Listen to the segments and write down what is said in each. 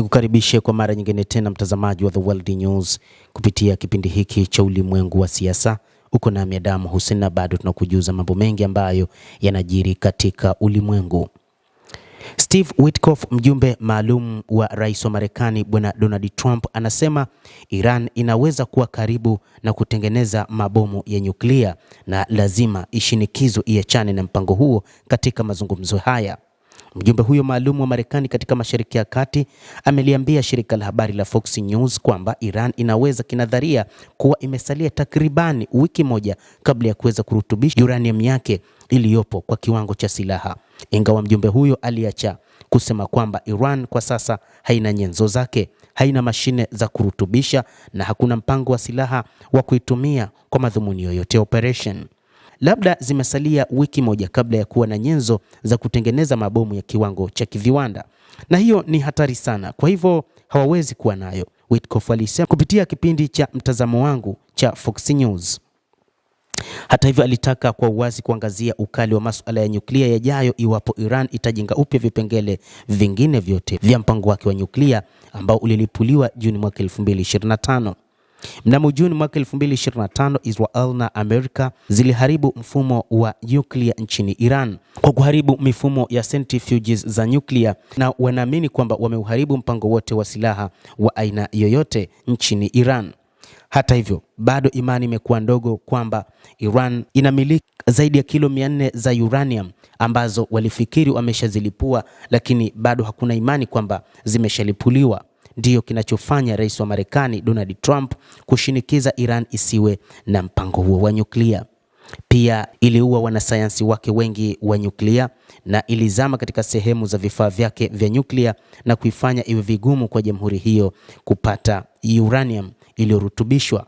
Nikukaribishe kwa mara nyingine tena mtazamaji wa The World News kupitia kipindi hiki cha ulimwengu wa siasa. Uko nami Adamu Hussein na bado tunakujuza mambo mengi ambayo yanajiri katika ulimwengu. Steve Witkoff, mjumbe maalum wa Rais wa Marekani Bwana Donald Trump, anasema Iran inaweza kuwa karibu na kutengeneza mabomu ya nyuklia na lazima ishinikizo iachane na mpango huo katika mazungumzo haya. Mjumbe huyo maalum wa Marekani katika Mashariki ya Kati ameliambia shirika la habari la Fox News kwamba Iran inaweza kinadharia kuwa imesalia takribani wiki moja kabla ya kuweza kurutubisha uranium yake iliyopo kwa kiwango cha silaha. Ingawa mjumbe huyo aliacha kusema kwamba Iran kwa sasa haina nyenzo zake, haina mashine za kurutubisha na hakuna mpango wa silaha wa kuitumia kwa madhumuni yoyote ya operation. Labda zimesalia wiki moja kabla ya kuwa na nyenzo za kutengeneza mabomu ya kiwango cha kiviwanda, na hiyo ni hatari sana, kwa hivyo hawawezi kuwa nayo, Witkoff alisema kupitia kipindi cha Mtazamo Wangu cha Fox News. Hata hivyo alitaka kwa uwazi kuangazia ukali wa masuala ya nyuklia yajayo iwapo Iran itajenga upya vipengele vingine vyote vya mpango wake wa nyuklia ambao ulilipuliwa Juni mwaka 2025. Mnamo Juni mwaka 2025, Israel na Amerika ziliharibu mfumo wa nyuklia nchini Iran kwa kuharibu mifumo ya centrifuges za nyuklia, na wanaamini kwamba wameuharibu mpango wote wa silaha wa aina yoyote nchini Iran. Hata hivyo, bado imani imekuwa ndogo kwamba Iran inamiliki zaidi ya kilo 400 za uranium ambazo walifikiri wameshazilipua, lakini bado hakuna imani kwamba zimeshalipuliwa. Ndiyo kinachofanya rais wa Marekani Donald Trump kushinikiza Iran isiwe na mpango huo wa nyuklia. Pia iliua wanasayansi wake wengi wa nyuklia na ilizama katika sehemu za vifaa vyake vya nyuklia na kuifanya iwe vigumu kwa jamhuri hiyo kupata uranium iliyorutubishwa.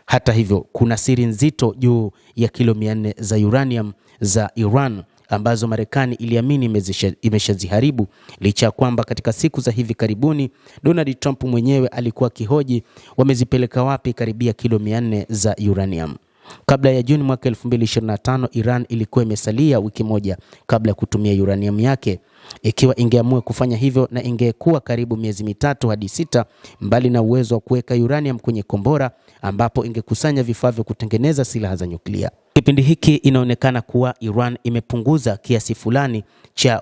Hata hivyo, kuna siri nzito juu ya kilo 400 za uranium za Iran ambazo Marekani iliamini imeshaziharibu, licha ya kwamba katika siku za hivi karibuni Donald Trump mwenyewe alikuwa kihoji wamezipeleka wapi karibia kilo 400 za uranium. Kabla ya Juni mwaka 2025, Iran ilikuwa imesalia wiki moja kabla ya kutumia uranium yake. Ikiwa ingeamua kufanya hivyo na ingekuwa karibu miezi 3 hadi 6, mbali na uwezo wa kuweka uranium kwenye kombora ambapo ingekusanya vifaa vya kutengeneza silaha za nyuklia. Kipindi hiki inaonekana kuwa Iran imepunguza kiasi fulani cha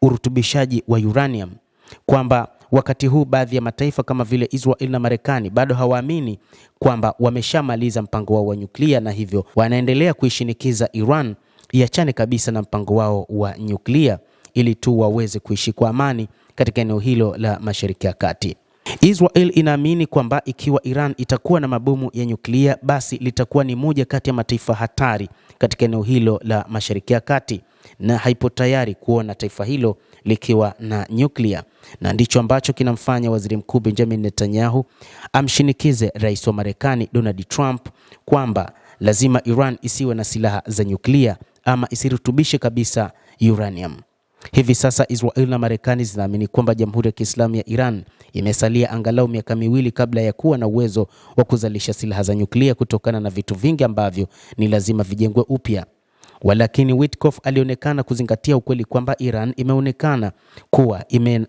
urutubishaji wa uranium, kwamba wakati huu baadhi ya mataifa kama vile Israel na Marekani bado hawaamini kwamba wameshamaliza mpango wao wa nyuklia, na hivyo wanaendelea kuishinikiza Iran iachane kabisa na mpango wao wa nyuklia ili tu waweze kuishi kwa amani katika eneo hilo la Mashariki ya Kati. Israel inaamini kwamba ikiwa Iran itakuwa na mabomu ya nyuklia, basi litakuwa ni moja kati ya mataifa hatari katika eneo hilo la Mashariki ya Kati, na haipo tayari kuona taifa hilo likiwa na nyuklia, na ndicho ambacho kinamfanya Waziri Mkuu Benjamin Netanyahu amshinikize rais wa Marekani Donald Trump kwamba lazima Iran isiwe na silaha za nyuklia ama isirutubishe kabisa uranium. Hivi sasa Israel na Marekani zinaamini kwamba Jamhuri ya Kiislamu ya Iran imesalia angalau miaka 2 kabla ya kuwa na uwezo wa kuzalisha silaha za nyuklia kutokana na vitu vingi ambavyo ni lazima vijengwe upya. Walakini Witkoff alionekana kuzingatia ukweli kwamba Iran imeonekana kuwa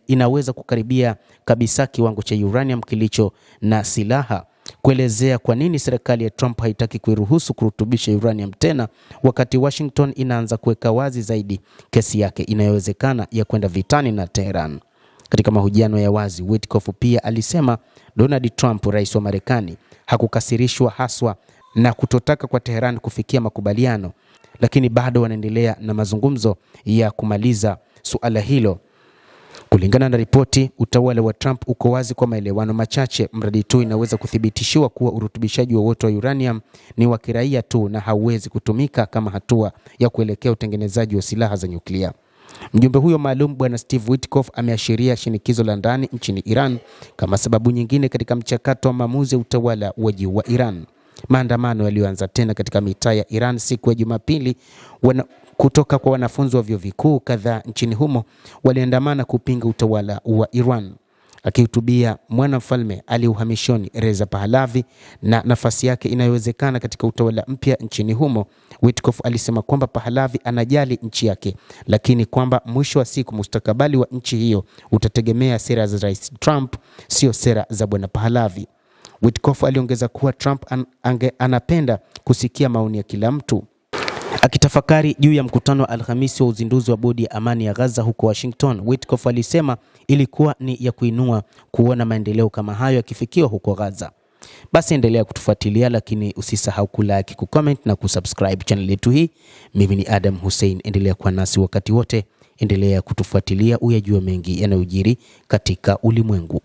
inaweza kukaribia kabisa kiwango cha uranium kilicho na silaha, kuelezea kwa nini serikali ya Trump haitaki kuiruhusu kurutubisha uranium tena, wakati Washington inaanza kuweka wazi zaidi kesi yake inayowezekana ya kwenda vitani na Tehran. Katika mahojiano ya wazi, Witkoff pia alisema Donald Trump, rais wa Marekani, hakukasirishwa haswa na kutotaka kwa Tehran kufikia makubaliano, lakini bado wanaendelea na mazungumzo ya kumaliza suala hilo. Kulingana na ripoti, utawala wa Trump uko wazi kwa maelewano machache, mradi tu inaweza kuthibitishiwa kuwa urutubishaji wowote wa uranium ni wa kiraia tu na hauwezi kutumika kama hatua ya kuelekea utengenezaji wa silaha za nyuklia. Mjumbe huyo maalum Bwana Steve Witkoff ameashiria shinikizo la ndani nchini Iran kama sababu nyingine katika mchakato wa maamuzi ya utawala wa juu wa Iran. Maandamano yaliyoanza tena katika mitaa ya Iran siku ya Jumapili kutoka kwa wanafunzi wa vyuo vikuu kadhaa nchini humo waliandamana kupinga utawala wa Iran. Akihutubia mwanamfalme ali uhamishoni Reza Pahlavi na nafasi yake inayowezekana katika utawala mpya nchini humo, Witkoff alisema kwamba Pahlavi anajali nchi yake, lakini kwamba mwisho wa siku mustakabali wa nchi hiyo utategemea sera za Rais Trump, sio sera za bwana Pahlavi. Witkoff aliongeza kuwa Trump anapenda kusikia maoni ya kila mtu. Akitafakari juu ya mkutano wa Alhamisi wa uzinduzi wa bodi ya amani ya Gaza huko Washington, Witkoff alisema ilikuwa ni ya kuinua kuona maendeleo kama hayo yakifikiwa huko Gaza. Basi endelea kutufuatilia, lakini usisahau kulike, kucomment na kusubscribe channel yetu hii. Mimi ni Adam Hussein, endelea kuwa nasi wakati wote, endelea kutufuatilia uyajue mengi yanayojiri katika ulimwengu.